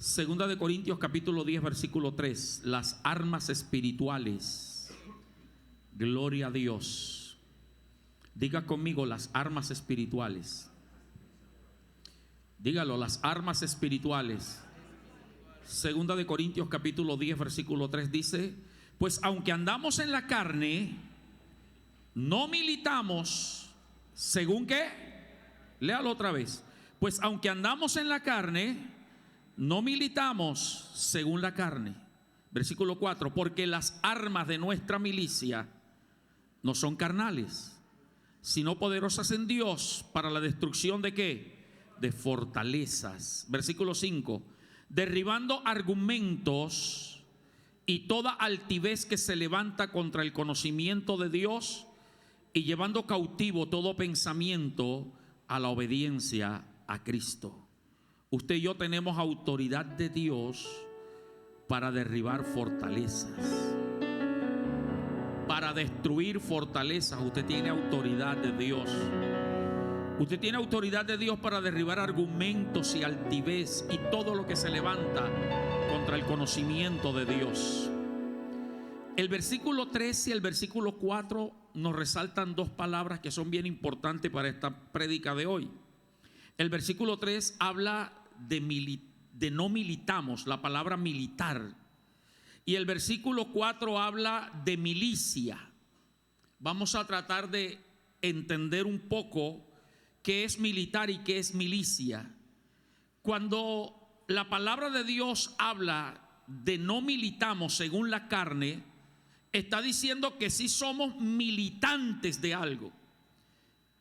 Segunda de Corintios capítulo 10 versículo 3, las armas espirituales. Gloria a Dios. Diga conmigo, las armas espirituales. Dígalo, las armas espirituales. Segunda de Corintios capítulo 10 versículo 3 dice: pues aunque andamos en la carne, no militamos según ¿qué? Léalo otra vez. Pues aunque andamos en la carne, no militamos según la carne. Versículo 4, porque las armas de nuestra milicia no son carnales, sino poderosas en Dios para la destrucción de ¿qué? De fortalezas. Versículo 5, derribando argumentos y toda altivez que se levanta contra el conocimiento de Dios, y llevando cautivo todo pensamiento a la obediencia a Cristo. Usted y yo tenemos autoridad de Dios para derribar fortalezas, para destruir fortalezas. Usted tiene autoridad de Dios. Usted tiene autoridad de Dios para derribar argumentos y altivez y todo lo que se levanta contra el conocimiento de Dios. El versículo 3 y el versículo 4 nos resaltan dos palabras que son bien importantes para esta prédica de hoy. El versículo 3 habla de no militamos, la palabra militar. Y el versículo 4 habla de milicia. Vamos a tratar de entender un poco qué es militar y qué es milicia. Cuando la palabra de Dios habla de no militamos según la carne, está diciendo que sí somos militantes de algo.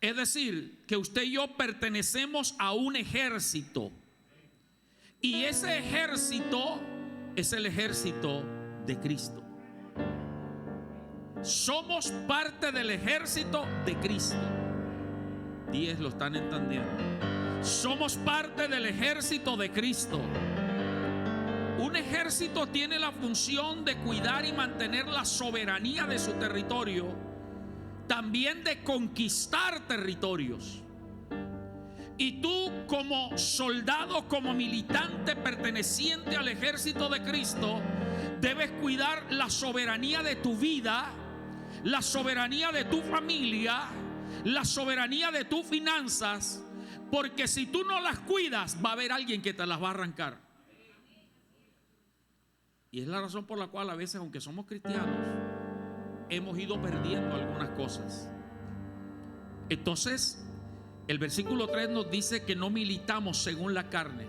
Es decir, que usted y yo pertenecemos a un ejército. Y ese ejército es el ejército de Cristo. Somos parte del ejército de Cristo. 10 lo están entendiendo. Somos parte del ejército de Cristo. Un ejército tiene la función de cuidar y mantener la soberanía de su territorio, también de conquistar territorios. Y tú, como soldado, como militante perteneciente al ejército de Cristo, debes cuidar la soberanía de tu vida, la soberanía de tu familia, la soberanía de tus finanzas, porque si tú no las cuidas, va a haber alguien que te las va a arrancar. Y es la razón por la cual a veces, aunque somos cristianos, hemos ido perdiendo algunas cosas. Entonces, el versículo 3 nos dice que no militamos según la carne.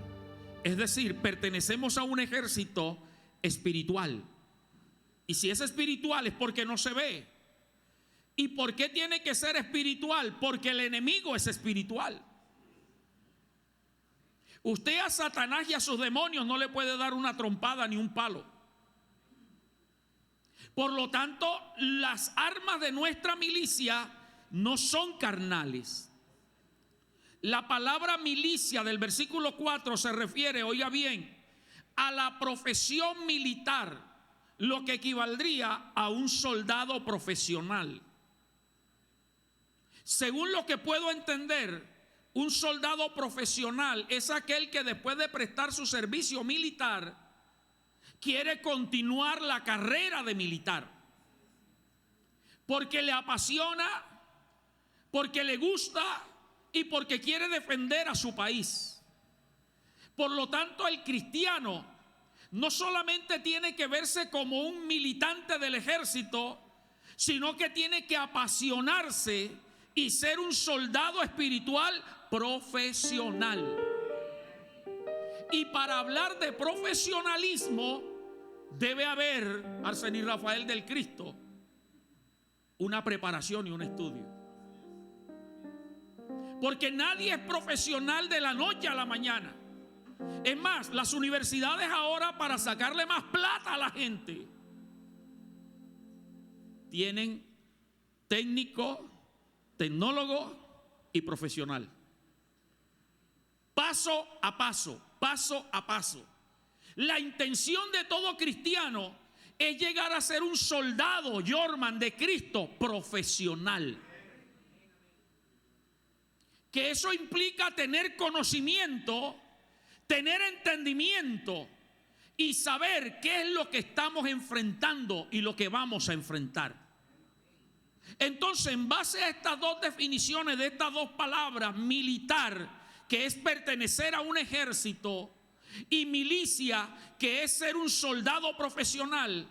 Es decir, pertenecemos a un ejército espiritual. Y si es espiritual es porque no se ve. ¿Y por qué tiene que ser espiritual? Porque el enemigo es espiritual. Usted a Satanás y a sus demonios no le puede dar una trompada ni un palo. Por lo tanto, las armas de nuestra milicia no son carnales. La palabra milicia del versículo 4 se refiere, oiga bien, a la profesión militar, lo que equivaldría a un soldado profesional. Según lo que puedo entender, un soldado profesional es aquel que después de prestar su servicio militar quiere continuar la carrera de militar, porque le apasiona, porque le gusta y porque quiere defender a su país. Por lo tanto, el cristiano no solamente tiene que verse como un militante del ejército, sino que tiene que apasionarse y ser un soldado espiritual profesional. Y para hablar de profesionalismo debe haber, Arsenio Rafael del Cristo, una preparación y un estudio. Porque nadie es profesional de la noche a la mañana. Es más, las universidades ahora, para sacarle más plata a la gente, tienen técnico, tecnólogo y profesional. Paso a paso, paso a paso. La intención de todo cristiano es llegar a ser un soldado, Yorman, de Cristo, profesional. Que eso implica tener conocimiento, tener entendimiento y saber qué es lo que estamos enfrentando y lo que vamos a enfrentar. Entonces, en base a estas dos definiciones de estas dos palabras, militar, que es pertenecer a un ejército, y milicia, que es ser un soldado profesional,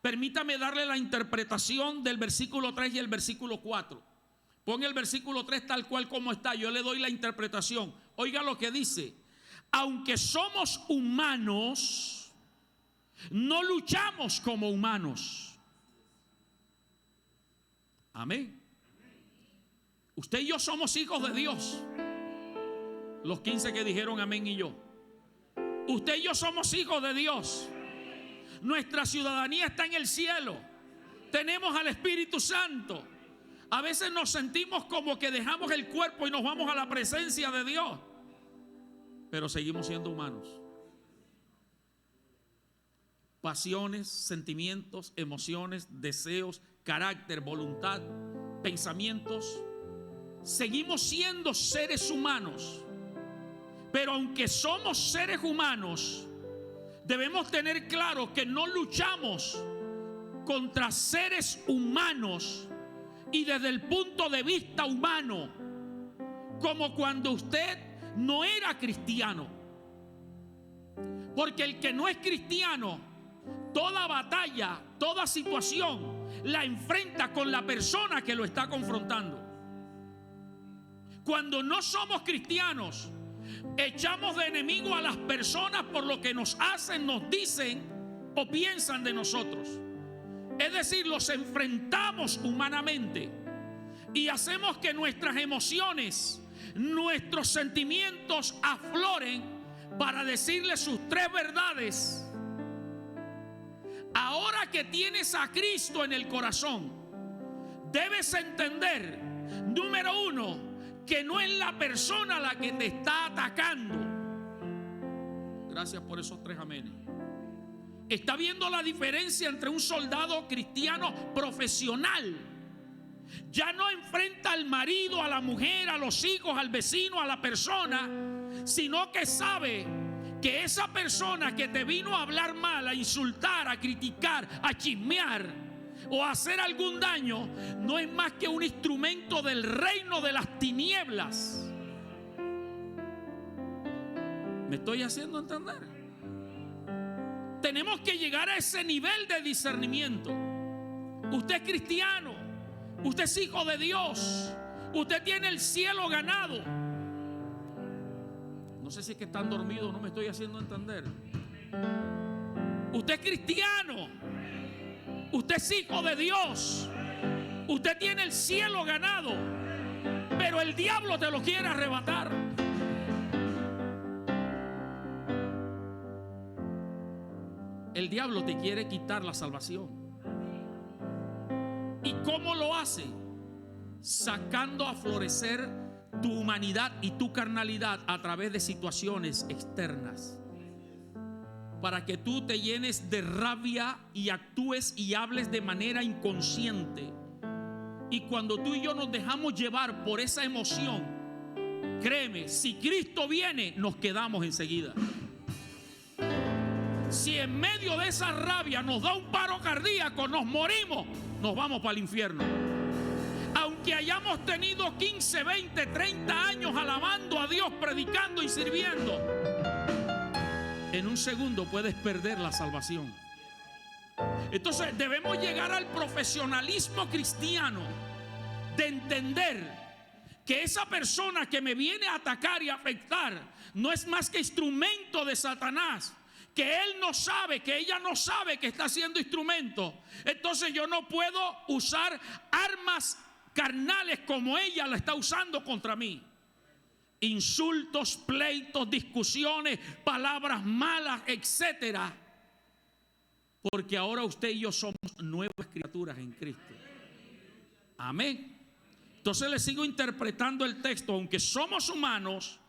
permítame darle la interpretación del versículo 3 y el versículo 4. Pon el versículo 3 tal cual como está, yo le doy la interpretación. Oiga lo que dice: aunque somos humanos, no luchamos como humanos. Amén. Usted y yo somos hijos de Dios. Los 15 que dijeron amén y yo. Usted y yo somos hijos de Dios. Nuestra ciudadanía está en el cielo. Tenemos al Espíritu Santo. A veces nos sentimos como que dejamos el cuerpo y nos vamos a la presencia de Dios, pero seguimos siendo humanos. Pasiones, sentimientos, emociones, deseos, carácter, voluntad, pensamientos. Seguimos siendo seres humanos. Pero aunque somos seres humanos, debemos tener claro que no luchamos contra seres humanos y desde el punto de vista humano, como cuando usted no era cristiano. Porque el que no es cristiano, toda batalla, toda situación, la enfrenta con la persona que lo está confrontando. Cuando no somos cristianos, echamos de enemigo a las personas por lo que nos hacen, nos dicen o piensan de nosotros. Es decir, los enfrentamos humanamente y hacemos que nuestras emociones, nuestros sentimientos afloren para decirles sus tres verdades. Ahora que tienes a Cristo en el corazón, debes entender, número uno, que no es la persona la que te está atacando. Gracias por esos 3 amenes. Está viendo la diferencia entre un soldado cristiano profesional. Ya no enfrenta al marido, a la mujer, a los hijos, al vecino, a la persona, sino que sabe que esa persona que te vino a hablar mal, a insultar, a criticar, a chismear o a hacer algún daño, no es más que un instrumento del reino de las tinieblas. ¿Me estoy haciendo entender? Tenemos que llegar a ese nivel de discernimiento. Usted es cristiano, usted es hijo de Dios, usted tiene el cielo ganado. No sé si es que están dormidos, no me estoy haciendo entender. Usted es cristiano, usted es hijo de Dios, usted tiene el cielo ganado, pero el diablo te lo quiere arrebatar. El diablo te quiere quitar la salvación. ¿Y cómo lo hace? Sacando a florecer tu humanidad y tu carnalidad a través de situaciones externas, para que tú te llenes de rabia y actúes y hables de manera inconsciente. Y cuando tú y yo nos dejamos llevar por esa emoción, créeme, si Cristo viene, nos quedamos enseguida. Si en medio de esa rabia nos da un paro cardíaco, nos morimos, nos vamos para el infierno. Aunque hayamos tenido 15, 20, 30 años alabando a Dios, predicando y sirviendo, en un segundo puedes perder la salvación. Entonces debemos llegar al profesionalismo cristiano de entender que esa persona que me viene a atacar y a afectar no es más que instrumento de Satanás, que él no sabe, que ella no sabe que está siendo instrumento. Entonces yo no puedo usar armas carnales como ella la está usando contra mí. Insultos, pleitos, discusiones, palabras malas, etcétera. Porque ahora usted y yo somos nuevas criaturas en Cristo. Amén. Entonces le sigo interpretando el texto. Aunque somos humanos,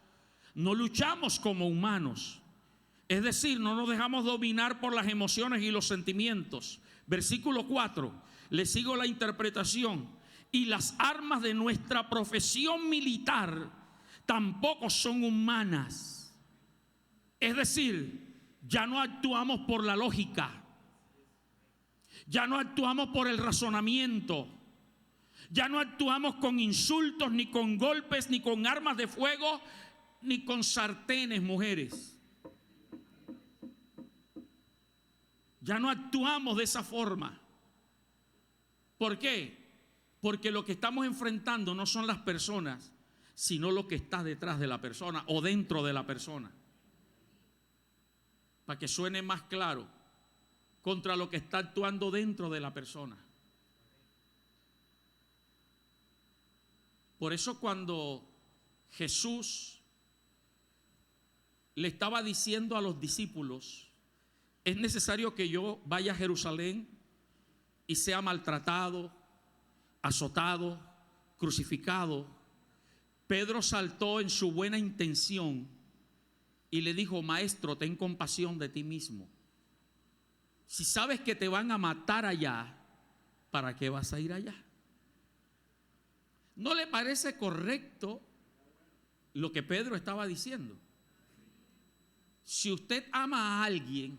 no luchamos como humanos. Es decir, no nos dejamos dominar por las emociones y los sentimientos. Versículo 4, le sigo la interpretación. Y las armas de nuestra profesión militar tampoco son humanas. Es decir, ya no actuamos por la lógica, ya no actuamos por el razonamiento, ya no actuamos con insultos, ni con golpes, ni con armas de fuego, ni con sartenes, mujeres. Ya no actuamos de esa forma. ¿Por qué? Porque lo que estamos enfrentando no son las personas, sino lo que está detrás de la persona o dentro de la persona. Para que suene más claro, contra lo que está actuando dentro de la persona. Por eso cuando Jesús le estaba diciendo a los discípulos, es necesario que yo vaya a Jerusalén y sea maltratado, azotado, crucificado, Pedro saltó en su buena intención y le dijo: maestro, ten compasión de ti mismo. Si sabes que te van a matar allá, ¿para qué vas a ir allá? ¿No le parece correcto lo que Pedro estaba diciendo? Si usted ama a alguien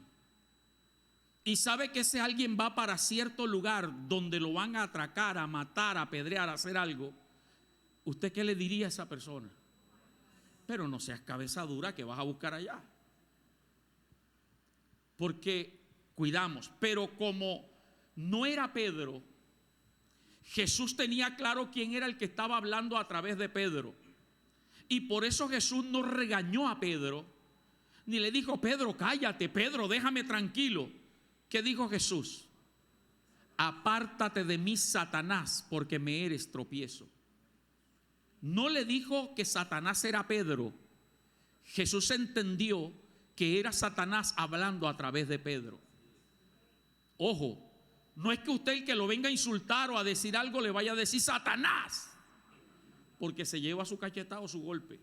y sabe que ese alguien va para cierto lugar donde lo van a atracar, a matar, a apedrear, a hacer algo, ¿usted qué le diría a esa persona? Pero no seas cabeza dura que vas a buscar allá. Porque cuidamos, pero como no era Pedro, Jesús tenía claro quién era el que estaba hablando a través de Pedro. Y por eso Jesús no regañó a Pedro, ni le dijo: Pedro, cállate, Pedro, déjame tranquilo. ¿Qué dijo Jesús? Apártate de mí, Satanás, porque me eres tropiezo. No le dijo que Satanás era Pedro. Jesús entendió que era Satanás hablando a través de Pedro. Ojo, no es que usted, el que lo venga a insultar o a decir algo, le vaya a decir Satanás, porque se lleva su cachetada o su golpe.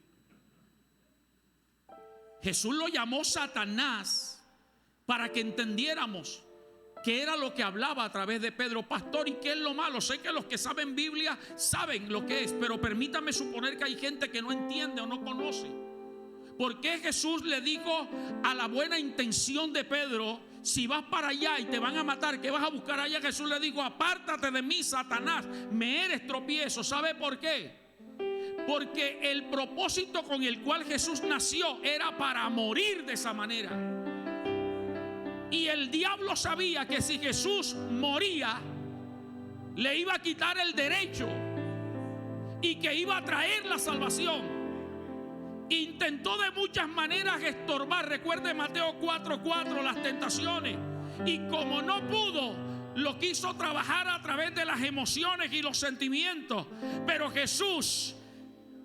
Jesús lo llamó Satanás para que entendiéramos qué era lo que hablaba a través de Pedro. Pastor, ¿y qué es lo malo? Sé que los que saben Biblia saben lo que es, pero permítame suponer que hay gente que no entiende o no conoce. ¿Por qué Jesús le dijo a la buena intención de Pedro: si vas para allá y te van a matar, ¿qué vas a buscar allá? Jesús le dijo: apártate de mí, Satanás, me eres tropiezo. ¿Sabe por qué? Porque el propósito con el cual Jesús nació era para morir de esa manera. Y el diablo sabía que si Jesús moría, le iba a quitar el derecho y que iba a traer la salvación. Intentó de muchas maneras estorbar. Recuerde Mateo 4:4, las tentaciones. Y como no pudo, lo quiso trabajar a través de las emociones y los sentimientos. Pero Jesús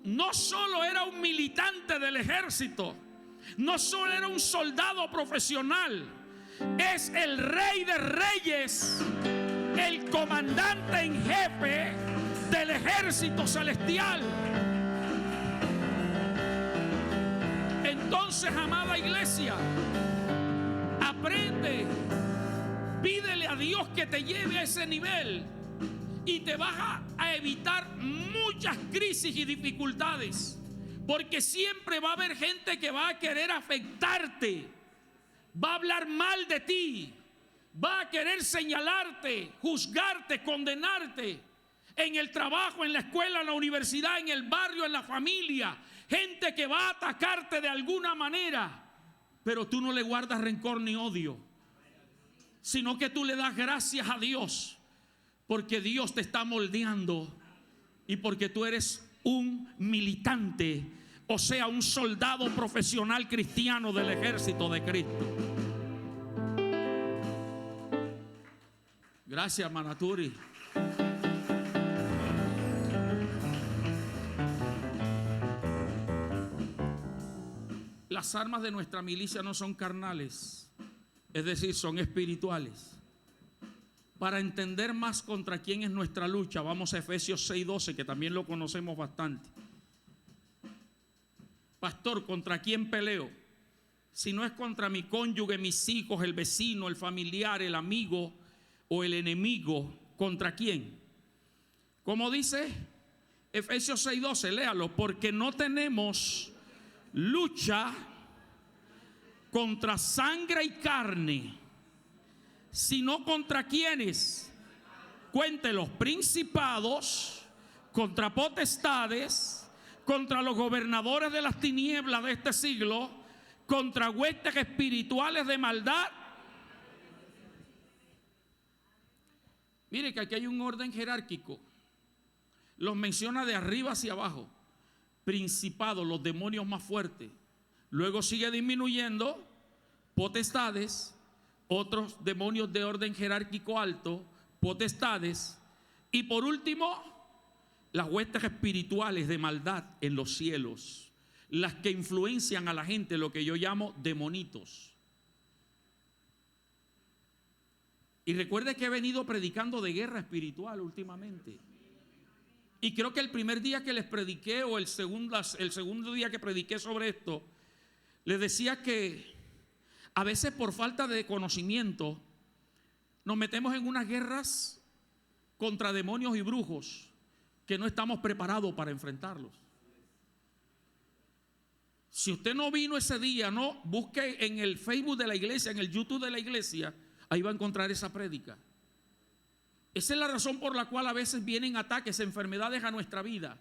no solo era un militante del ejército, no solo era un soldado profesional, es el Rey de Reyes, el comandante en jefe del ejército celestial. Entonces, amada iglesia, aprende, pídele a Dios que te lleve a ese nivel y te vas a evitar muchas crisis y dificultades, porque siempre va a haber gente que va a querer afectarte, va a hablar mal de ti, va a querer señalarte, juzgarte, condenarte en el trabajo, en la escuela, en la universidad, en el barrio, en la familia. Gente que va a atacarte de alguna manera, pero tú no le guardas rencor ni odio, sino que tú le das gracias a Dios, porque Dios te está moldeando y porque tú eres un militante, o sea, un soldado profesional cristiano del ejército de Cristo. Gracias, Manaturi. Las armas de nuestra milicia no son carnales, es decir, son espirituales. Para entender más contra quién es nuestra lucha, vamos a Efesios 6:12, que también lo conocemos bastante. Pastor, ¿contra quién peleo? Si no es contra mi cónyuge, mis hijos, el vecino, el familiar, el amigo o el enemigo, ¿contra quién? ¿Cómo dice? Efesios 6:12, léalo. Porque no tenemos lucha contra sangre y carne, sino contra quienes, cuéntelos, principados, contra potestades, contra los gobernadores de las tinieblas de este siglo, contra huestes espirituales de maldad. Mire que aquí hay un orden jerárquico. Los menciona de arriba hacia abajo. Principados, los demonios más fuertes. Luego sigue disminuyendo potestades, otros demonios de orden jerárquico alto, potestades, y por último las huestes espirituales de maldad en los cielos, las que influencian a la gente, lo que yo llamo demonitos. Y recuerde que he venido predicando de guerra espiritual últimamente. Y creo que el primer día que les prediqué, o el segundo día que prediqué sobre esto, les decía que a veces por falta de conocimiento nos metemos en unas guerras contra demonios y brujos que no estamos preparados para enfrentarlos. Si usted no vino ese día, no, busque en el Facebook de la iglesia, en el YouTube de la iglesia, ahí va a encontrar esa prédica. Esa es la razón por la cual a veces vienen ataques, enfermedades a nuestra vida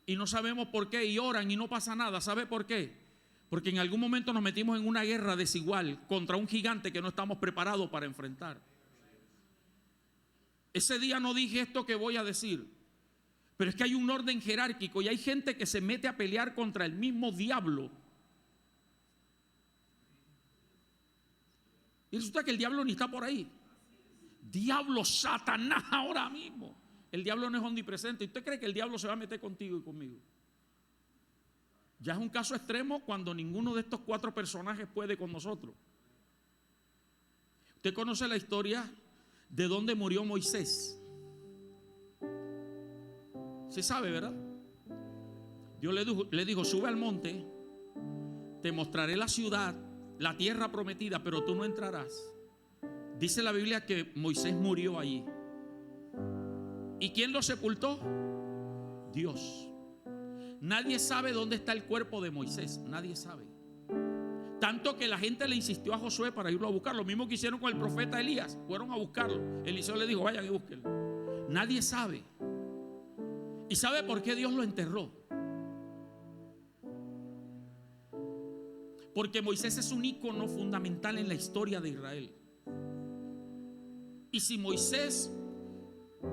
y no sabemos por qué, y oran y no pasa nada. ¿Sabe por qué? Porque en algún momento nos metimos en una guerra desigual contra un gigante que no estamos preparados para enfrentar. Ese día no dije esto que voy a decir, pero es que hay un orden jerárquico y hay gente que se mete a pelear contra el mismo diablo. Y resulta que el diablo ni está por ahí. Diablo, Satanás ahora mismo. El diablo no es omnipresente. ¿Usted cree que el diablo se va a meter contigo y conmigo? Ya es un caso extremo cuando ninguno de estos 4 personajes puede con nosotros. Usted conoce la historia de dónde murió Moisés. Se sabe, ¿verdad? Dios le dijo, sube al monte, te mostraré la ciudad, la tierra prometida, pero tú no entrarás. Dice la Biblia que Moisés murió allí. ¿Y quién lo sepultó? Dios. Nadie sabe dónde está el cuerpo de Moisés. Nadie sabe. Tanto que la gente le insistió a Josué para irlo a buscar. Lo mismo que hicieron con el profeta Elías. Fueron a buscarlo. Eliseo le dijo, vayan y búsquenlo. Nadie sabe. ¿Y sabe por qué Dios lo enterró? Porque Moisés es un ícono fundamental en la historia de Israel. Y si Moisés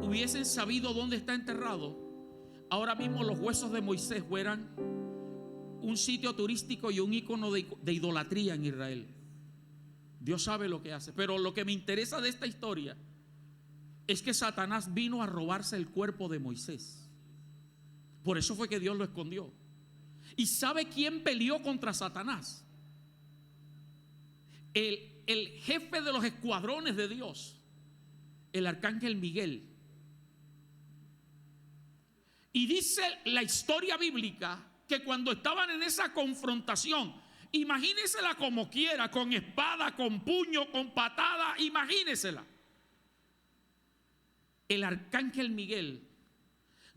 hubiesen sabido dónde está enterrado, ahora mismo los huesos de Moisés fueran un sitio turístico y un ícono de idolatría en Israel. Dios sabe lo que hace. Pero lo que me interesa de esta historia es que Satanás vino a robarse el cuerpo de Moisés. Por eso fue que Dios lo escondió. ¿Y sabe quién peleó contra Satanás? El jefe de los escuadrones de Dios, el arcángel Miguel. Y dice la historia bíblica que cuando estaban en esa confrontación, imagínesela como quiera, con espada, con puño, con patada, imagínesela. El arcángel Miguel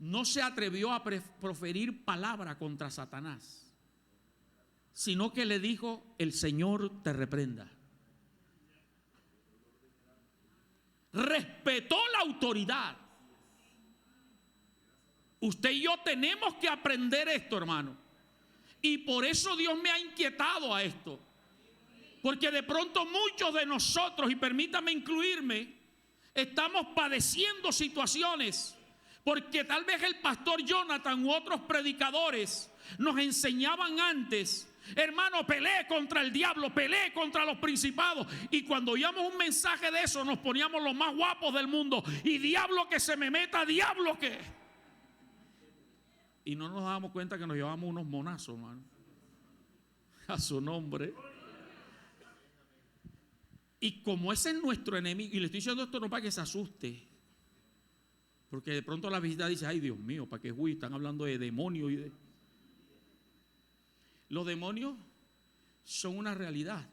no se atrevió a proferir palabra contra Satanás, sino que le dijo, el Señor te reprenda. Respetó la autoridad. Usted y yo tenemos que aprender esto, hermano. Y por eso Dios me ha inquietado a esto. Porque de pronto muchos de nosotros, y permítame incluirme, estamos padeciendo situaciones porque tal vez el pastor Jonathan u otros predicadores nos enseñaban antes, hermano, pelee contra el diablo, pelee contra los principados. Y cuando oíamos un mensaje de eso, nos poníamos los más guapos del mundo. Y diablo que se me meta, diablo que... Y no nos dábamos cuenta que nos llevábamos unos monazos, hermano. A su nombre. Y como ese es nuestro enemigo, y le estoy diciendo esto no para que se asuste, porque de pronto la visita dice, ay Dios mío, ¿para qué están hablando de demonios? Los demonios son una realidad.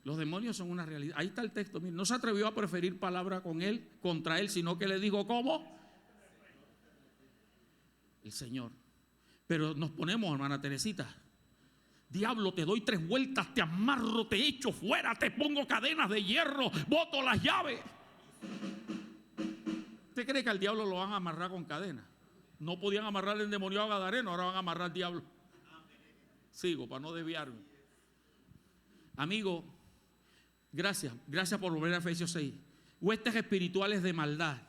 Los demonios son una realidad. Ahí está el texto. Mire, no se atrevió a preferir palabra contra él, sino que le dijo, ¿cómo? El Señor. Pero nos ponemos, hermana Teresita, Diablo, te doy 3 vueltas, te amarro, te echo fuera, te pongo cadenas de hierro, boto las llaves. ¿Usted cree que al diablo lo van a amarrar con cadenas? No podían amarrar el endemoniado gadareno, ahora van a amarrar al diablo. Sigo para no desviarme. Amigo, gracias por volver a Efesios 6. Huestes espirituales de maldad.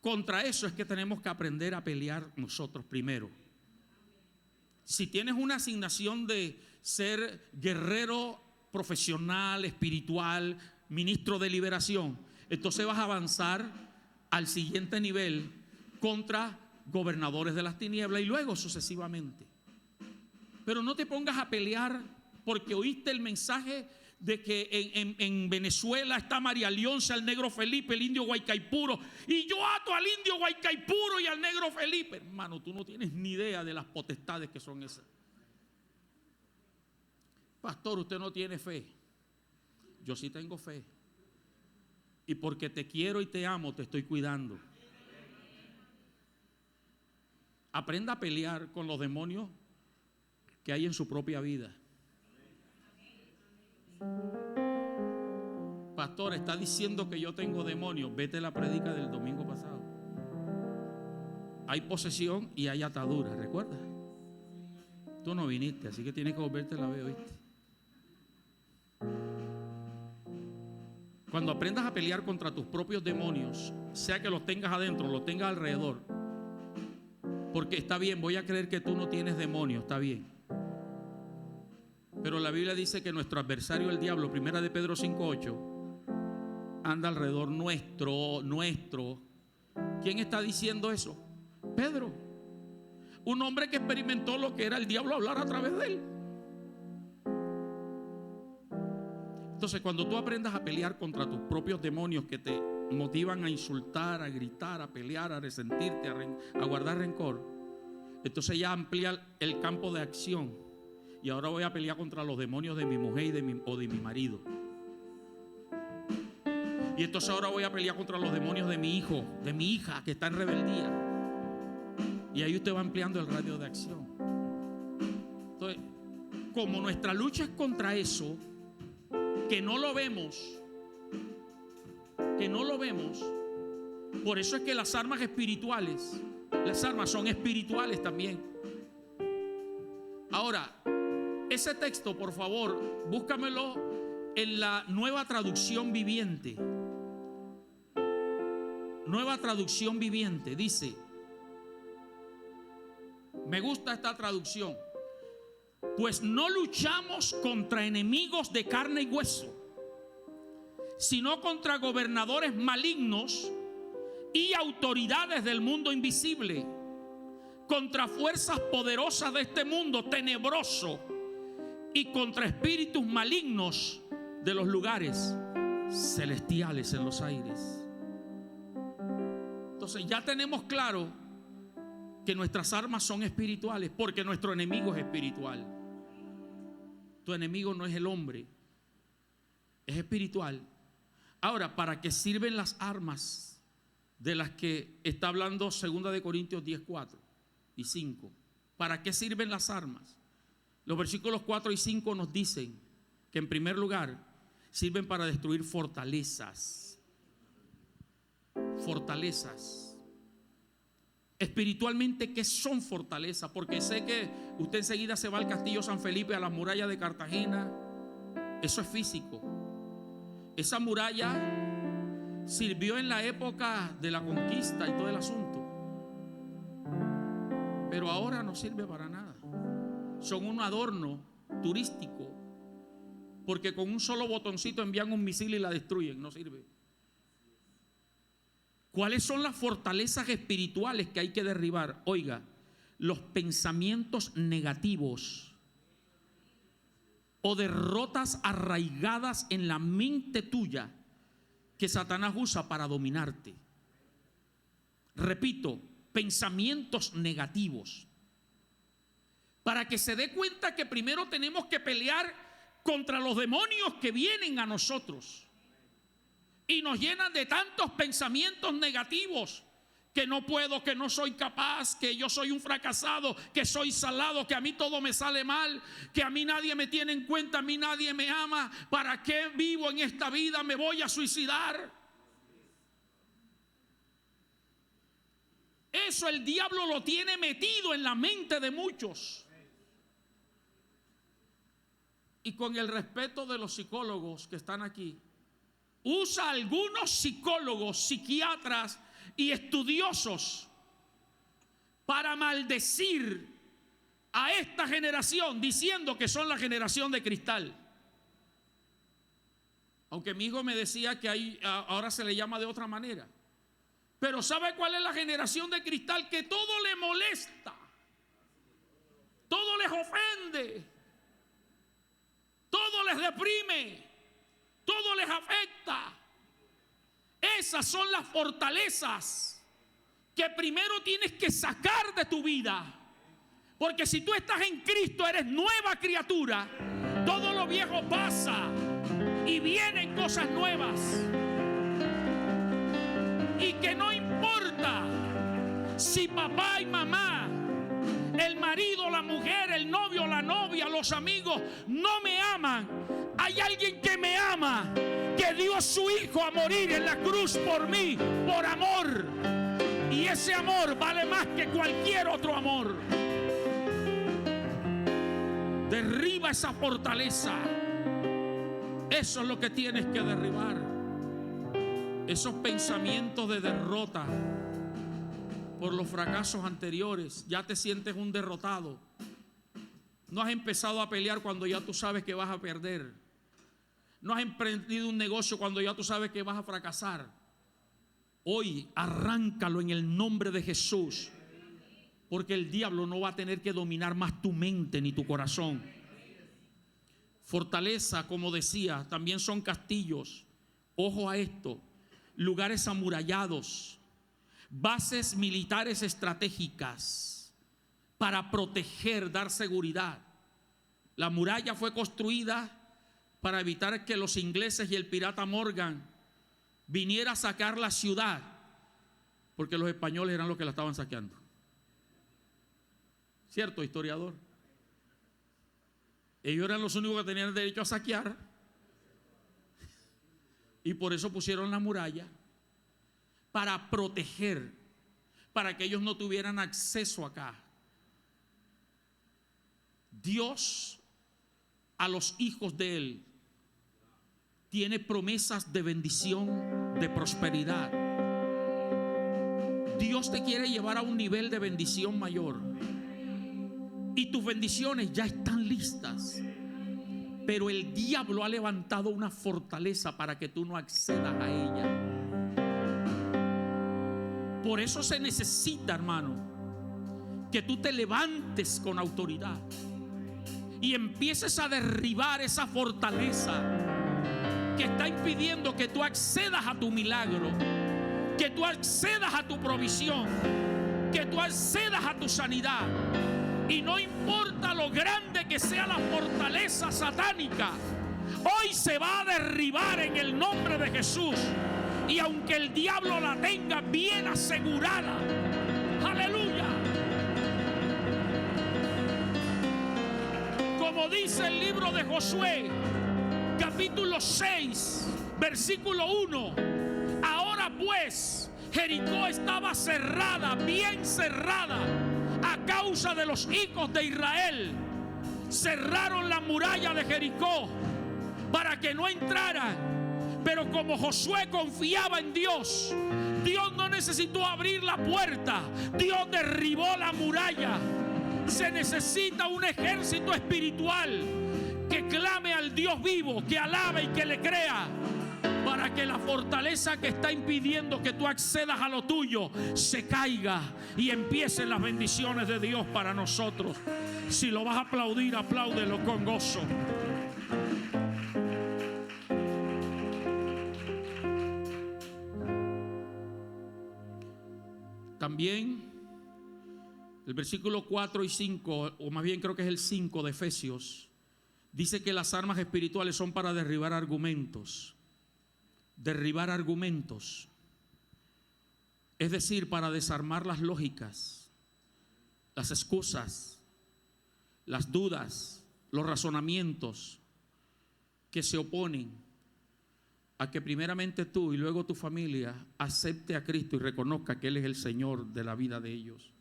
Contra eso es que tenemos que aprender a pelear nosotros primero. Si tienes una asignación de ser guerrero profesional, espiritual, ministro de liberación, entonces vas a avanzar al siguiente nivel contra gobernadores de las tinieblas y luego sucesivamente. Pero no te pongas a pelear porque oíste el mensaje de que en Venezuela está María Leonza, el negro Felipe, el indio Guaycaipuro, y yo ato al indio Guaycaipuro y al negro Felipe. Hermano, tú no tienes ni idea de las potestades que son esas. Pastor, usted no tiene fe. Yo sí tengo fe. Y porque te quiero y te amo, te estoy cuidando. Aprenda a pelear con los demonios que hay en su propia vida. Pastor, está diciendo que yo tengo demonios. Vete a la prédica del domingo pasado. Hay posesión y hay atadura, ¿recuerdas? Tú no viniste, así que tienes que volverte a la vez, ¿oíste? Cuando aprendas a pelear contra tus propios demonios, sea que los tengas adentro, los tengas alrededor, porque está bien, voy a creer que tú no tienes demonios, está bien. Pero la Biblia dice que nuestro adversario, el diablo, primera de Pedro 5:8, anda alrededor nuestro. ¿Quién está diciendo eso? Pedro, un hombre que experimentó lo que era el diablo hablar a través de él. Entonces, cuando tú aprendas a pelear contra tus propios demonios que te motivan a insultar, a gritar, a pelear, a resentirte, a guardar rencor, entonces ya amplía el campo de acción. Y ahora voy a pelear contra los demonios de mi mujer o de mi marido. Y entonces ahora voy a pelear contra los demonios de mi hijo, de mi hija que está en rebeldía. Y ahí usted va ampliando el radio de acción. Entonces, como nuestra lucha es contra eso, que no lo vemos, por eso es que las armas espirituales, las armas son espirituales también. Ahora, ese texto, por favor, búscamelo en la Nueva Traducción Viviente. Nueva Traducción Viviente dice, me gusta esta traducción: pues no luchamos contra enemigos de carne y hueso, sino contra gobernadores malignos y autoridades del mundo invisible, contra fuerzas poderosas de este mundo tenebroso y contra espíritus malignos de los lugares celestiales en los aires. Entonces ya tenemos claro que nuestras armas son espirituales, porque nuestro enemigo es espiritual. Tu enemigo no es el hombre, es espiritual. Ahora, ¿para qué sirven las armas de las que está hablando 2 Corintios 10:4 y 5? ¿Para qué sirven las armas? Los versículos 4 y 5 nos dicen que en primer lugar sirven para destruir fortalezas. Fortalezas. Espiritualmente, ¿qué son fortalezas? Porque sé que usted enseguida se va al castillo San Felipe, a las murallas de Cartagena. Eso es físico. Esa muralla sirvió en la época de la conquista y todo el asunto, pero ahora no sirve para nada. Son un adorno turístico, porque con un solo botoncito envían un misil y la destruyen. No sirve. ¿Cuáles son las fortalezas espirituales que hay que derribar? Oiga, los pensamientos negativos o derrotas arraigadas en la mente tuya que Satanás usa para dominarte. Repito, pensamientos negativos. Para que se dé cuenta que primero tenemos que pelear contra los demonios que vienen a nosotros y nos llenan de tantos pensamientos negativos que no puedo, que no soy capaz, que yo soy un fracasado, que soy salado, que a mí todo me sale mal, que a mí nadie me tiene en cuenta, a mí nadie me ama. ¿Para qué vivo en esta vida? Me voy a suicidar. Eso el diablo lo tiene metido en la mente de muchos. Y con el respeto de los psicólogos que están aquí, usa algunos psicólogos, psiquiatras y estudiosos para maldecir a esta generación, diciendo que son la generación de cristal. Aunque mi hijo me decía que ahora se le llama de otra manera. Pero ¿sabe cuál es la generación de cristal? Que todo le molesta, todo les ofende, todo les deprime, todo les afecta. Esas son las fortalezas que primero tienes que sacar de tu vida. Porque si tú estás en Cristo, eres nueva criatura. Todo lo viejo pasa y vienen cosas nuevas. Y que no importa si papá y mamá, el marido, la mujer, el novio, la novia, los amigos no me aman. Hay alguien que me ama, que dio a su hijo a morir en la cruz por mí, por amor. Y ese amor vale más que cualquier otro amor. Derriba esa fortaleza. Eso es lo que tienes que derribar. Esos pensamientos de derrota por los fracasos anteriores. Ya te sientes un derrotado. No has empezado a pelear cuando ya tú sabes que vas a perder. No has emprendido un negocio cuando ya tú sabes que vas a fracasar. Hoy arráncalo en el nombre de Jesús, porque el diablo no va a tener que dominar más tu mente ni tu corazón. Fortaleza, como decía, también son castillos. Ojo a esto: lugares amurallados, bases militares estratégicas para proteger, dar seguridad. La muralla fue construida para evitar que los ingleses y el pirata Morgan viniera a sacar la ciudad, porque los españoles eran los que la estaban saqueando. ¿Cierto, historiador? Ellos eran los únicos que tenían el derecho a saquear, y por eso pusieron la muralla, para proteger, para que ellos no tuvieran acceso acá. Dios, a los hijos de Él, tiene promesas de bendición, de prosperidad. Dios te quiere llevar a un nivel de bendición mayor. Y tus bendiciones ya están listas. Pero el diablo ha levantado una fortaleza para que tú no accedas a ella. Por eso se necesita, hermano, que tú te levantes con autoridad y empieces a derribar esa fortaleza que está impidiendo que tú accedas a tu milagro, que tú accedas a tu provisión, que tú accedas a tu sanidad. Y no importa lo grande que sea la fortaleza satánica, hoy se va a derribar en el nombre de Jesús. Y aunque el diablo la tenga bien asegurada, aleluya, como dice el libro de Josué, capítulo 6, versículo 1: ahora pues Jericó estaba cerrada, bien cerrada, a causa de los hijos de Israel. Cerraron la muralla de Jericó para que no entraran. Pero como Josué confiaba en Dios, Dios no necesitó abrir la puerta, Dios derribó la muralla. Se necesita un ejército espiritual que clame al Dios vivo, que alabe y que le crea, para que la fortaleza que está impidiendo que tú accedas a lo tuyo se caiga y empiecen las bendiciones de Dios para nosotros. Si lo vas a aplaudir, apláudelo con gozo. También el versículo 4 y 5, o más bien creo que es el 5 de Efesios, dice que las armas espirituales son para derribar argumentos. Derribar argumentos. Es decir, para desarmar las lógicas, las excusas, las dudas, los razonamientos que se oponen a que primeramente tú y luego tu familia acepte a Cristo y reconozca que Él es el Señor de la vida de ellos.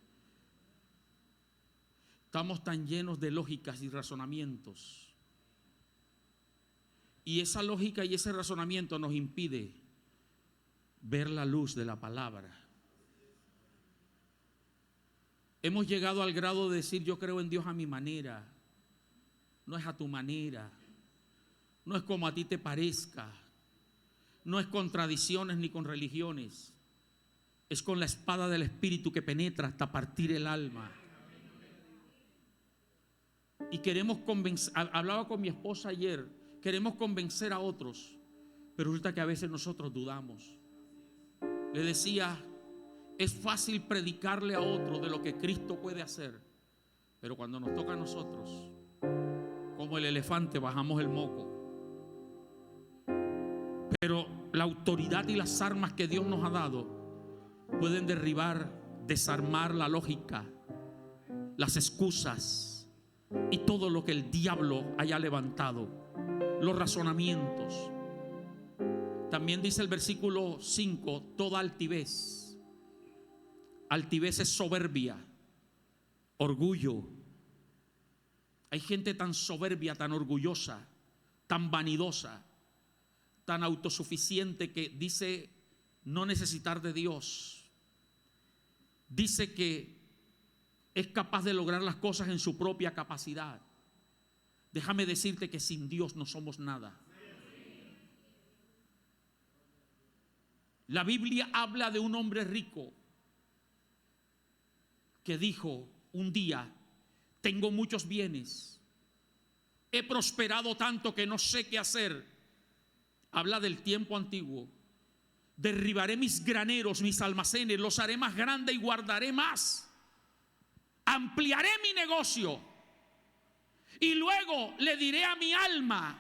Estamos tan llenos de lógicas y razonamientos, y esa lógica y ese razonamiento nos impide ver la luz de la palabra. Hemos llegado al grado de decir: yo creo en Dios a mi manera. No es a tu manera, no es como a ti te parezca, no es con tradiciones ni con religiones, es con la espada del Espíritu que penetra hasta partir el alma. Y queremos convencer, hablaba con mi esposa ayer, queremos convencer a otros, pero resulta que a veces nosotros dudamos. Le decía: es fácil predicarle a otro de lo que Cristo puede hacer, pero cuando nos toca a nosotros, como el elefante, bajamos el moco. Pero la autoridad y las armas que Dios nos ha dado pueden derribar, desarmar la lógica, las excusas y todo lo que el diablo haya levantado, los razonamientos. También dice el versículo 5: toda altivez. Altivez es soberbia, orgullo. Hay gente tan soberbia, tan orgullosa, tan vanidosa, tan autosuficiente, que dice no necesitar de Dios. Dice que es capaz de lograr las cosas en su propia capacidad. Déjame decirte que sin Dios no somos nada. La Biblia habla de un hombre rico que dijo un día: tengo muchos bienes, he prosperado tanto que no sé qué hacer. Habla del tiempo antiguo. Derribaré mis graneros, mis almacenes, los haré más grandes y guardaré más. Ampliaré mi negocio. Y luego le diré a mi alma: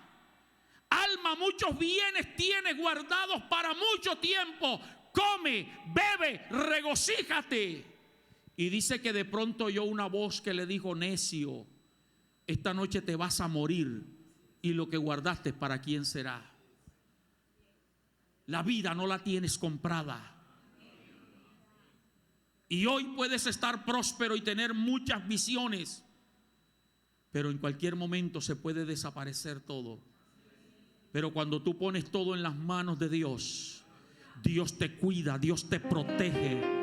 alma, muchos bienes tienes guardados para mucho tiempo. Come, bebe, regocíjate. Y dice que de pronto oyó una voz que le dijo: necio, esta noche te vas a morir, y lo que guardaste, ¿para quién será? La vida no la tienes comprada. Y hoy puedes estar próspero y tener muchas visiones, pero en cualquier momento se puede desaparecer todo. Pero cuando tú pones todo en las manos de Dios, Dios te cuida, Dios te protege,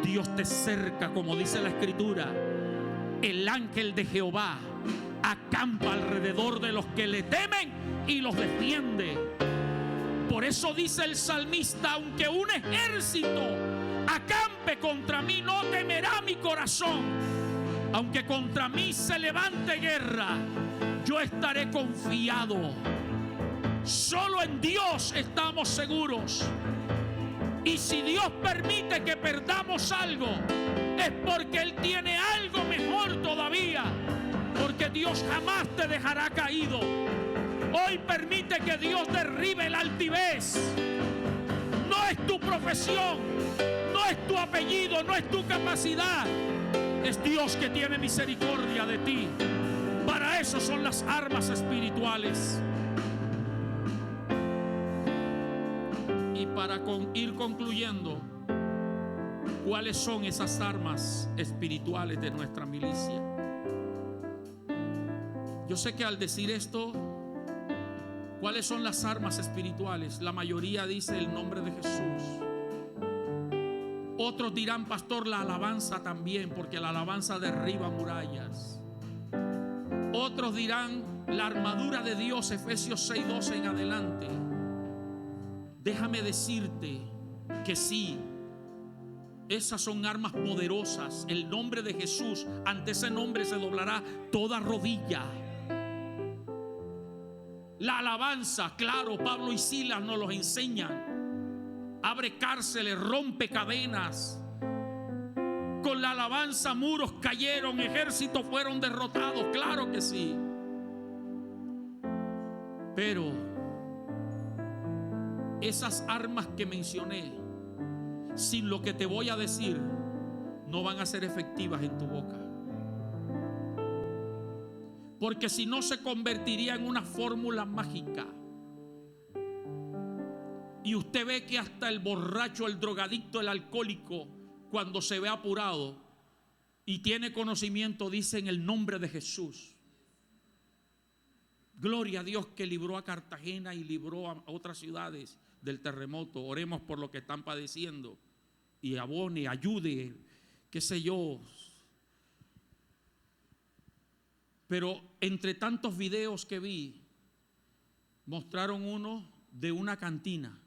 Dios te cerca, como dice la Escritura. El ángel de Jehová acampa alrededor de los que le temen y los defiende. Por eso dice el salmista: aunque un ejército acampe contra mí, no temerá mi corazón. Aunque contra mí se levante guerra, yo estaré confiado. Solo en Dios estamos seguros. Y si Dios permite que perdamos algo, es porque Él tiene algo mejor todavía. Porque Dios jamás te dejará caído. Hoy permite que Dios derribe la altivez. No es tu profesión, no es tu apellido, no es tu capacidad. Es Dios que tiene misericordia de ti. Para eso son las armas espirituales. Y para ir concluyendo, ¿cuáles son esas armas espirituales de nuestra milicia? Yo sé que al decir esto, ¿cuáles son las armas espirituales? La mayoría dice el nombre de Jesús. Otros dirán: pastor, la alabanza también, porque la alabanza derriba murallas. Otros dirán: la armadura de Dios, Efesios 6:12 en adelante. Déjame decirte que sí, esas son armas poderosas. El nombre de Jesús, ante ese nombre se doblará toda rodilla. La alabanza, claro, Pablo y Silas nos los enseñan. Abre cárceles, rompe cadenas. Con la alabanza muros cayeron, ejércitos fueron derrotados, claro que sí. Pero esas armas que mencioné sin lo que te voy a decir, no van a ser efectivas en tu boca. Porque si no, se convertiría en una fórmula mágica. Y usted ve que hasta el borracho, el drogadicto, el alcohólico, cuando se ve apurado y tiene conocimiento, dice en el nombre de Jesús. Gloria a Dios que libró a Cartagena y libró a otras ciudades del terremoto. Oremos por lo que están padeciendo y abone, ayude, qué sé yo. Pero entre tantos videos que vi, mostraron uno de una cantina,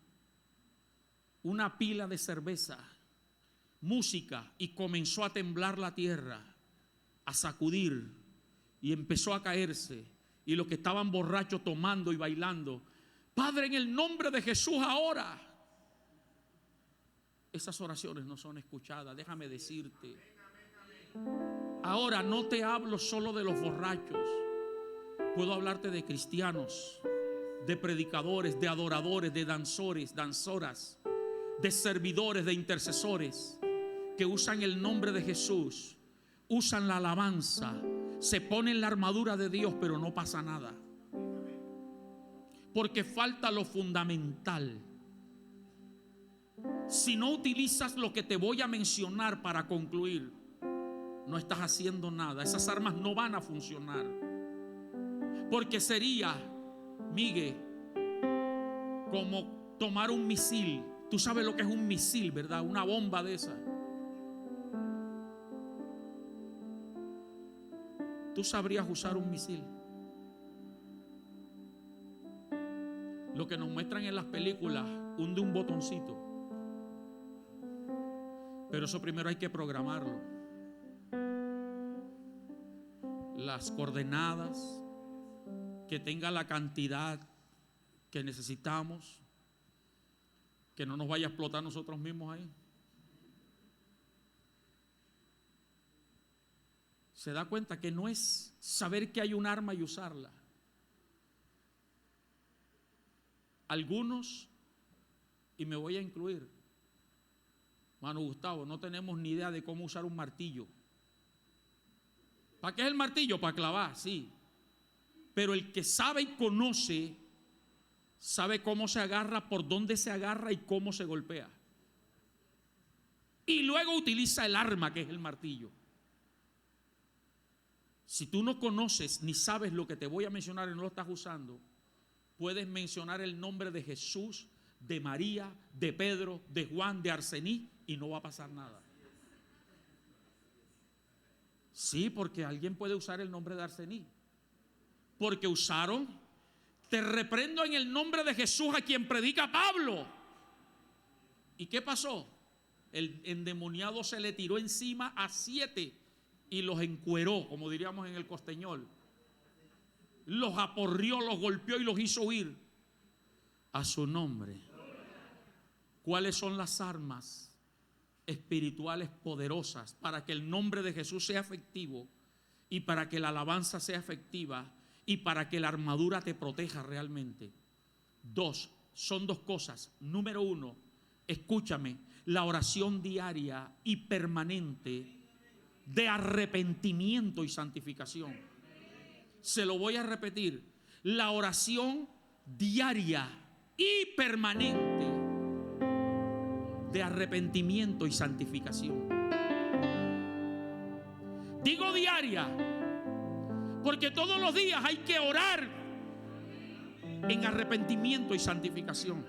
una pila de cerveza, música, y comenzó a temblar la tierra, a sacudir, y empezó a caerse, y los que estaban borrachos tomando y bailando. Padre, en el nombre de Jesús ahora. Esas oraciones no son escuchadas, déjame decirte. Ahora no te hablo solo de los borrachos, puedo hablarte de cristianos, de predicadores, de adoradores, de danzores, danzoras, de servidores, de intercesores que usan el nombre de Jesús, usan la alabanza, se ponen la armadura de Dios, pero no pasa nada, porque falta lo fundamental. Si no utilizas lo que te voy a mencionar para concluir, no estás haciendo nada. Esas armas no van a funcionar, porque sería, Miguel, como tomar un misil. Tú sabes lo que es un misil, ¿verdad? Una bomba de esa. ¿Tú sabrías usar un misil? Lo que nos muestran en las películas, hunde un botoncito, pero eso primero hay que programarlo. Las coordenadas, que tenga la cantidad que necesitamos, que no nos vaya a explotar nosotros mismos ahí. Se da cuenta que no es saber que hay un arma y usarla. Algunos, y me voy a incluir, Mano Gustavo, no tenemos ni idea de cómo usar un martillo. ¿Para qué es el martillo? Para clavar, sí. Pero el que sabe y conoce, sabe cómo se agarra, por dónde se agarra y cómo se golpea. Y luego utiliza el arma que es el martillo. Si tú no conoces ni sabes lo que te voy a mencionar y no lo estás usando, puedes mencionar el nombre de Jesús, de María, de Pedro, de Juan, de Arsení, y no va a pasar nada. Sí, porque alguien puede usar el nombre de Arsení. Porque usaron, te reprendo en el nombre de Jesús a quien predica Pablo. ¿Y qué pasó? El endemoniado se le tiró encima a 7 y los encueró, como diríamos en el costeñol. Los aporrió, los golpeó y los hizo huir a su nombre. ¿Cuáles son las armas espirituales poderosas para que el nombre de Jesús sea efectivo y para que la alabanza sea efectiva y para que la armadura te proteja realmente? Son dos cosas. Número 1, escúchame, la oración diaria y permanente de arrepentimiento y santificación. Se lo voy a repetir: la oración diaria y permanente de arrepentimiento y santificación. Digo diaria porque todos los días hay que orar en arrepentimiento y santificación.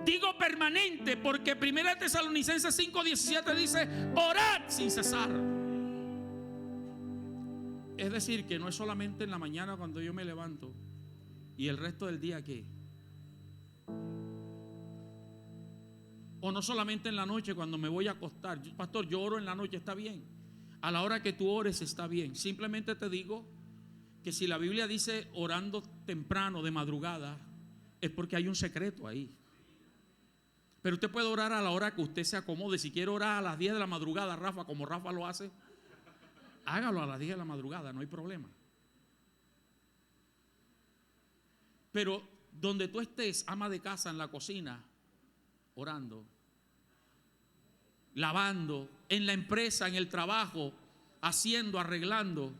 Digo permanente porque 1 Tesalonicenses 5:17 dice: orad sin cesar. Es decir, que no es solamente en la mañana cuando yo me levanto y el resto del día ¿qué? O no solamente en la noche cuando me voy a acostar. Pastor, yo oro en la noche, está bien. A la hora que tú ores está bien. Simplemente te digo que si la Biblia dice orando temprano, de madrugada, es porque hay un secreto ahí. Pero usted puede orar a la hora que usted se acomode. Si quiere orar a las 10 de la madrugada, Rafa, como Rafa lo hace, hágalo a las 10 de la madrugada, no hay problema. Pero donde tú estés, ama de casa, en la cocina, orando, lavando, en la empresa, en el trabajo, haciendo, arreglando.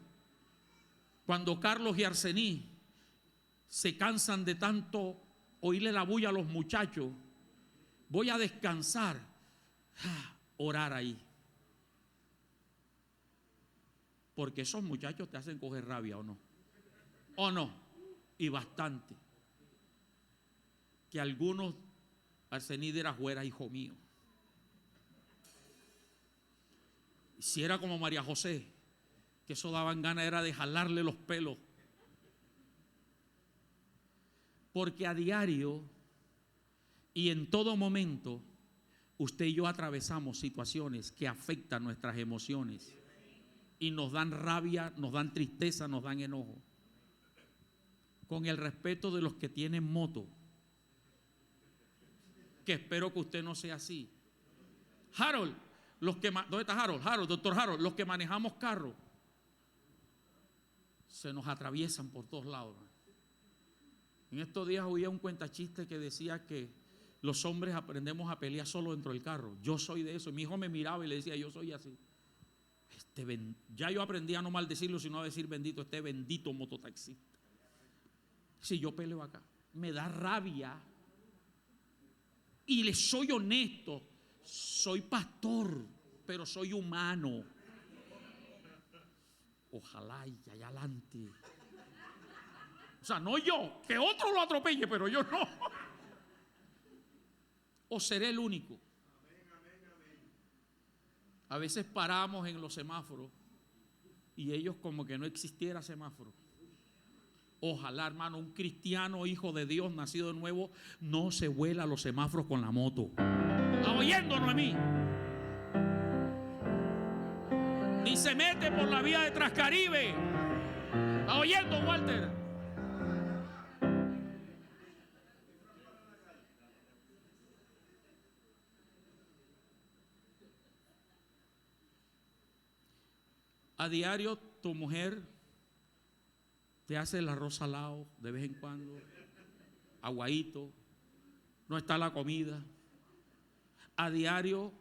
Cuando Carlos y Arsení se cansan de tanto oírle la bulla a los muchachos, voy a descansar, orar ahí. Porque esos muchachos te hacen coger rabia, ¿o no? ¿O no? Y bastante. Que algunos, Arsení dirá, fuera hijo mío. Si era como María José, que eso daban ganas era de jalarle los pelos. Porque a diario y en todo momento, usted y yo atravesamos situaciones que afectan nuestras emociones y nos dan rabia, nos dan tristeza, nos dan enojo. Con el respeto de los que tienen moto, que espero que usted no sea así. Harold, ¿dónde está Harold? Doctor Harold, los que manejamos carro, se nos atraviesan por todos lados. En estos días oía un cuentachiste que decía que los hombres aprendemos a pelear solo dentro del carro. Yo soy de eso. Mi hijo me miraba y le decía, yo soy así. Ya yo aprendí a no maldecirlo, sino a decir bendito, este bendito mototaxista. Si yo peleo acá, me da rabia. Y le soy honesto, soy pastor, pero soy humano. Ojalá y allá adelante. O sea, no yo, que otro lo atropelle, pero yo no. O seré el único. A veces paramos en los semáforos y ellos como que no existiera semáforo. Ojalá, hermano, un cristiano hijo de Dios nacido de nuevo no se vuela a los semáforos con la moto. ¿Está oyendo, Noemí? Ni se mete por la vía de Transcaribe. ¿Está oyendo, Walter? A diario tu mujer te hace el arroz salado de vez en cuando, aguadito, no está la comida. A diario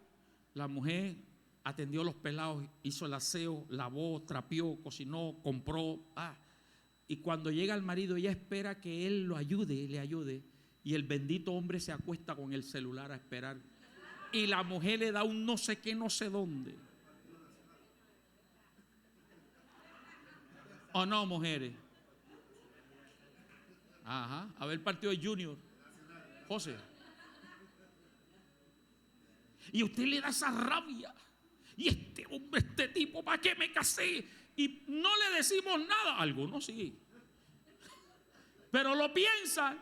la mujer atendió a los pelados, hizo el aseo, lavó, trapeó, cocinó, compró. Y cuando llega el marido, ella espera que él le ayude, y el bendito hombre se acuesta con el celular a esperar. Y la mujer le da un no sé qué, no sé dónde. ¿O no, mujeres? Ajá, a ver el partido de Junior. José. Y usted le da esa rabia. Y este hombre, este tipo, ¿para qué me casé? Y no le decimos nada. Algunos sí. Pero lo piensan.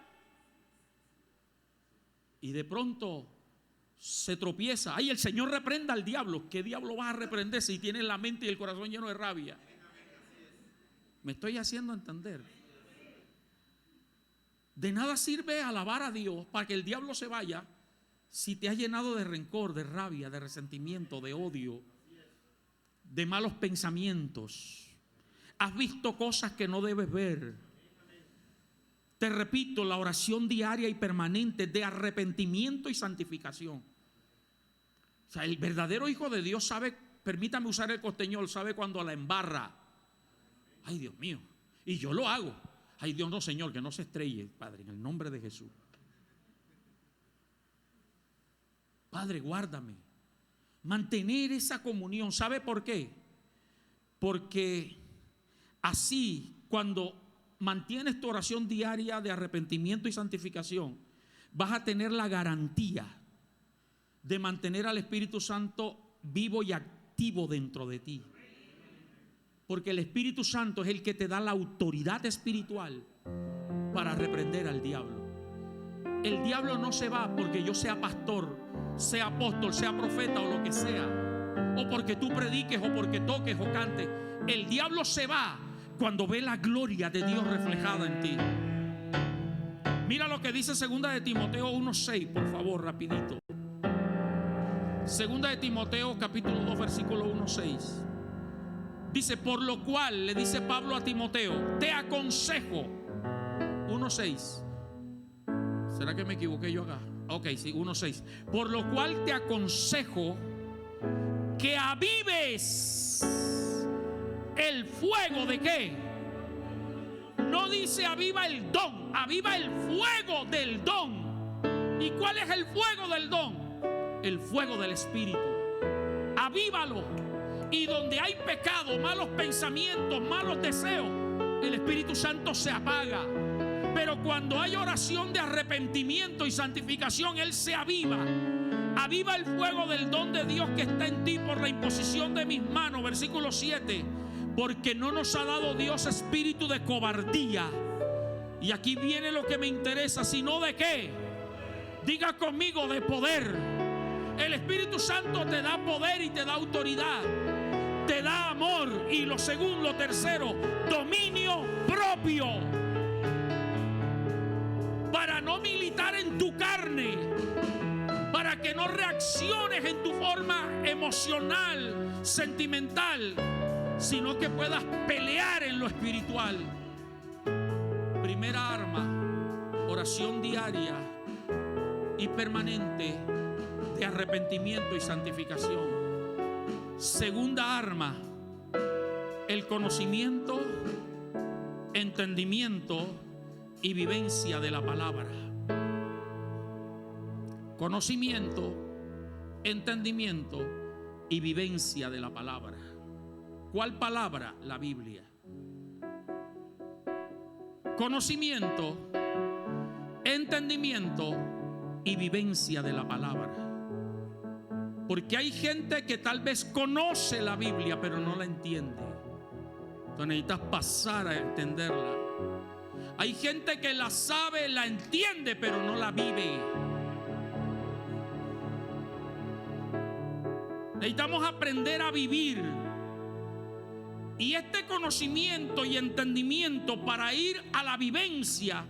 Y de pronto se tropieza. Ay, el Señor reprenda al diablo. ¿Qué diablo vas a reprender si tienes la mente y el corazón lleno de rabia? ¿Me estoy haciendo entender? De nada sirve alabar a Dios para que el diablo se vaya si te has llenado de rencor, de rabia, de resentimiento, de odio, de malos pensamientos. Has visto cosas que no debes ver. Te repito, la oración diaria y permanente de arrepentimiento y santificación. O sea, el verdadero hijo de Dios sabe, permítame usar el costeñol, sabe cuando la embarra. Ay, Dios mío, y yo lo hago. Ay, Dios, no, Señor, que no se estrelle, Padre, en el nombre de Jesús. Padre, guárdame. Mantener esa comunión. ¿Sabe por qué? Porque así, cuando mantienes tu oración diaria de arrepentimiento y santificación, vas a tener la garantía de mantener al Espíritu Santo vivo y activo dentro de ti. Porque el Espíritu Santo es el que te da la autoridad espiritual para reprender al diablo. El diablo no se va porque yo sea pastor, sea apóstol, sea profeta o lo que sea, o porque tú prediques o porque toques o cantes. El diablo se va cuando ve la gloria de Dios reflejada en ti. Mira lo que dice 2 de Timoteo 1:6, por favor, rapidito. 2 de Timoteo capítulo 2 versículo 1:6. Dice, por lo cual, le dice Pablo a Timoteo, te aconsejo. 1:6. ¿Será que me equivoqué yo acá? Ok, sí, 1:6. Por lo cual te aconsejo que avives el fuego de qué. No dice aviva el don, aviva el fuego del don. ¿Y cuál es el fuego del don? El fuego del Espíritu. Avívalo. Y donde hay pecado, malos pensamientos, malos deseos, el Espíritu Santo se apaga. Pero cuando hay oración de arrepentimiento y santificación, Él se aviva. Aviva el fuego del don de Dios que está en ti por la imposición de mis manos. Versículo 7. Porque no nos ha dado Dios espíritu de cobardía. Y aquí viene lo que me interesa, sino de qué. Diga conmigo, de poder. El Espíritu Santo te da poder y te da autoridad. Te da amor. Y lo segundo, tercero, dominio propio. Para no militar en tu carne. Para que no reacciones en tu forma emocional, sentimental, sino que puedas pelear en lo espiritual. Primera arma, oración diaria y permanente de arrepentimiento y santificación. Segunda arma, el conocimiento, entendimiento y vivencia de la palabra. Conocimiento, entendimiento y vivencia de la palabra. ¿Cuál palabra? La Biblia. Conocimiento, entendimiento y vivencia de la palabra. Porque hay gente que tal vez conoce la Biblia pero no la entiende. Entonces necesitas pasar a entenderla. Hay gente que la sabe, la entiende pero no la vive. Necesitamos aprender a vivir. Y este conocimiento y entendimiento para ir a la vivencia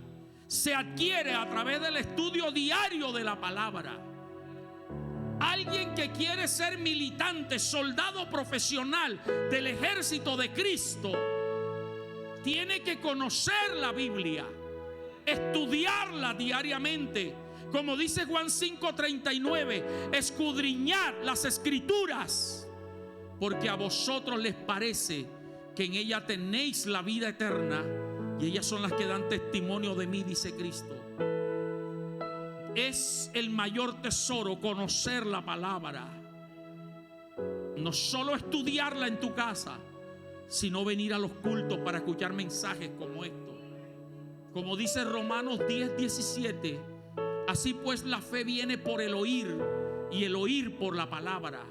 se adquiere a través del estudio diario de la palabra. Alguien que quiere ser militante, soldado profesional del ejército de Cristo, tiene que conocer la Biblia, estudiarla diariamente. Como dice Juan 5:39, escudriñar las escrituras, porque a vosotros les parece que en ella tenéis la vida eterna, y ellas son las que dan testimonio de mí, dice Cristo. Es el mayor tesoro conocer la palabra. No solo estudiarla en tu casa, sino venir a los cultos para escuchar mensajes como estos. Como dice Romanos 10:17, así pues la fe viene por el oír, y el oír por la palabra.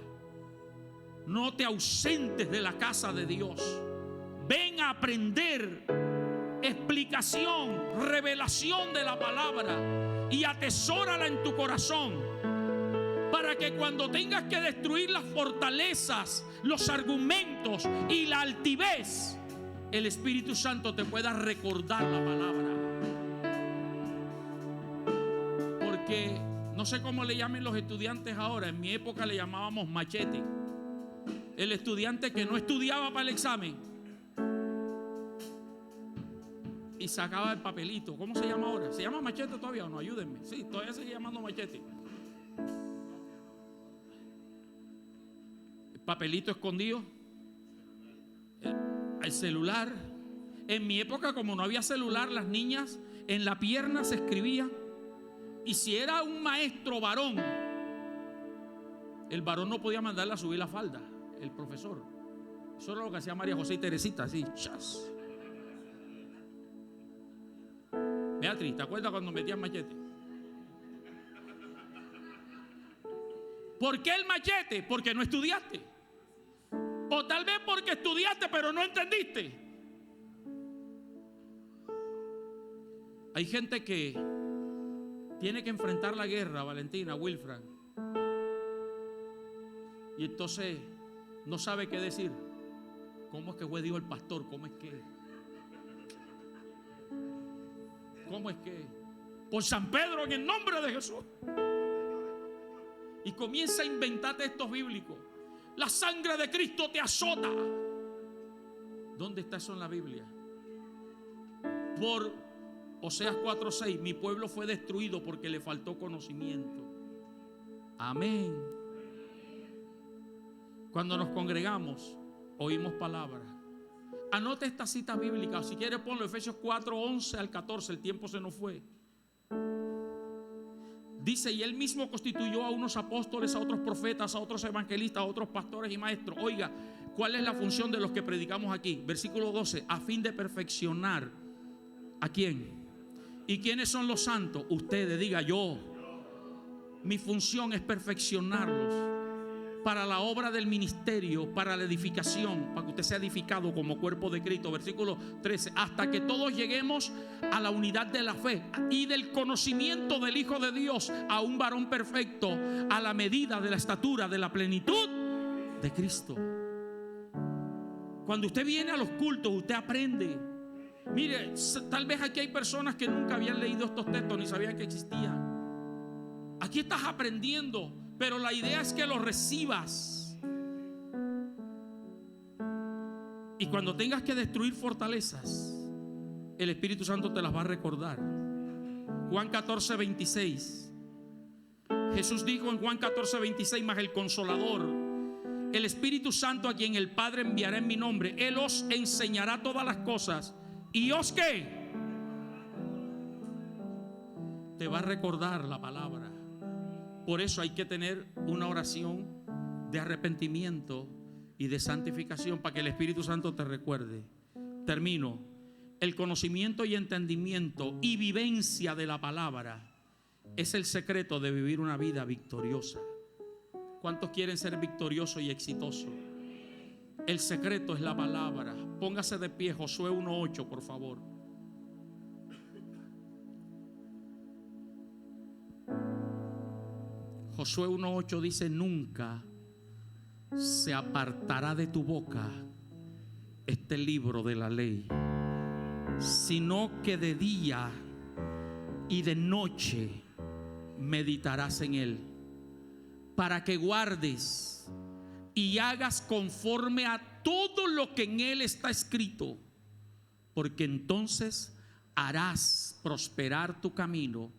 No te ausentes de la casa de Dios. Ven a aprender explicación, revelación de la palabra, y atesórala en tu corazón, para que cuando tengas que destruir las fortalezas, los argumentos y la altivez, el Espíritu Santo te pueda recordar la palabra. Porque no sé cómo le llamen los estudiantes ahora. En mi época le llamábamos machete. El estudiante que no estudiaba para el examen y sacaba el papelito. ¿Cómo se llama ahora? ¿Se llama machete todavía o no? Ayúdenme. Sí, todavía se sigue llamando machete. El papelito escondido, el celular. En mi época, como no había celular, las niñas en la pierna se escribían. Y si era un maestro varón, el varón no podía mandarle a subir la falda, el profesor. Eso era lo que hacía María José y Teresita, así, chas. Beatriz, ¿te acuerdas cuando metían machete? ¿Por qué el machete? Porque no estudiaste. O tal vez porque estudiaste pero no entendiste. Hay gente que tiene que enfrentar la guerra, Valentina, Wilfran, y entonces no sabe qué decir. ¿Cómo es que fue, dijo el pastor? ¿Cómo es que? Por San Pedro, en el nombre de Jesús. Y comienza a inventar textos bíblicos. La sangre de Cristo te azota. ¿Dónde está eso en la Biblia? Por Oseas 4:6, mi pueblo fue destruido porque le faltó conocimiento. Amén. Cuando nos congregamos, oímos palabra. Anote esta cita bíblica. Si quiere ponlo, Efesios 4, 11 al 14. El tiempo se nos fue. Dice: y él mismo constituyó a unos apóstoles, a otros profetas, a otros evangelistas, a otros pastores y maestros. Oiga, ¿cuál es la función de los que predicamos aquí? Versículo 12: a fin de perfeccionar. ¿A quién? ¿Y quiénes son los santos? Ustedes, diga yo. Mi función es perfeccionarlos para la obra del ministerio, para la edificación, para que usted sea edificado como cuerpo de Cristo. Versículo 13: hasta que todos lleguemos a la unidad de la fe y del conocimiento del Hijo de Dios, a un varón perfecto, a la medida de la estatura de la plenitud de Cristo. Cuando usted viene a los cultos, usted aprende. Mire, tal vez aquí hay personas que nunca habían leído estos textos ni sabían que existían. Aquí estás aprendiendo, pero la idea es que lo recibas. Y cuando tengas que destruir fortalezas, el Espíritu Santo te las va a recordar. Juan 14, 26. Jesús dijo en Juan 14, 26: mas el Consolador, el Espíritu Santo, a quien el Padre enviará en mi nombre, Él os enseñará todas las cosas. ¿Y os qué? Te va a recordar la palabra. Por eso hay que tener una oración de arrepentimiento y de santificación para que el Espíritu Santo te recuerde. Termino. El conocimiento y entendimiento y vivencia de la palabra es el secreto de vivir una vida victoriosa. ¿Cuántos quieren ser victoriosos y exitosos? El secreto es la palabra. Póngase de pie, Josué 1:8, por favor. Josué 1:8 dice: nunca se apartará de tu boca este libro de la ley, sino que de día y de noche meditarás en él, para que guardes y hagas conforme a todo lo que en él está escrito, porque entonces harás prosperar tu camino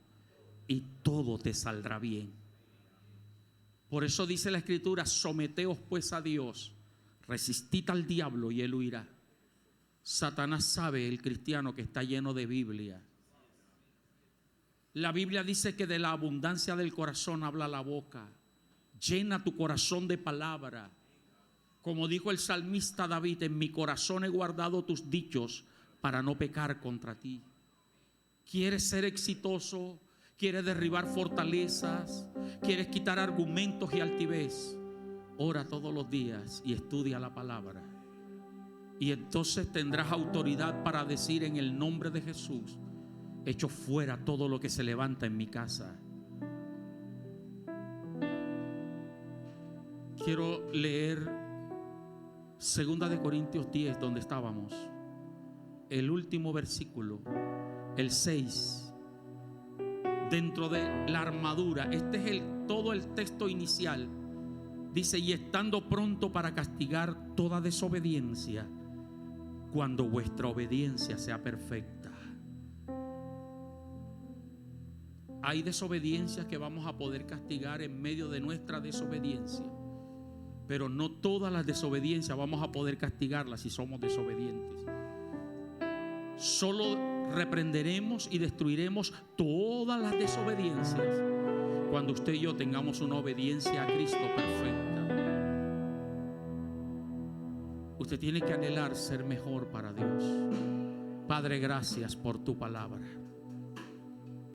y todo te saldrá bien. Por eso dice la Escritura: someteos pues a Dios, resistid al diablo y él huirá. Satanás sabe, el cristiano, que está lleno de Biblia. La Biblia dice que de la abundancia del corazón habla la boca. Llena tu corazón de palabra. Como dijo el salmista David: en mi corazón he guardado tus dichos para no pecar contra ti. ¿Quieres ser exitoso? ¿Quieres derribar fortalezas? ¿Quieres quitar argumentos y altivez? Ora todos los días y estudia la palabra. Y entonces tendrás autoridad para decir: en el nombre de Jesús, echo fuera todo lo que se levanta en mi casa. Quiero leer 2 Corintios 10, donde estábamos, el último versículo, el 6. Dentro de la armadura, este es todo el texto inicial. Dice: y estando pronto para castigar toda desobediencia, cuando vuestra obediencia sea perfecta. Hay desobediencias que vamos a poder castigar en medio de nuestra desobediencia, pero no todas las desobediencias vamos a poder castigarlas si somos desobedientes. Solo reprenderemos y destruiremos todas las desobediencias cuando usted y yo tengamos una obediencia a Cristo perfecta. Usted tiene que anhelar ser mejor para Dios. Padre, gracias por tu palabra.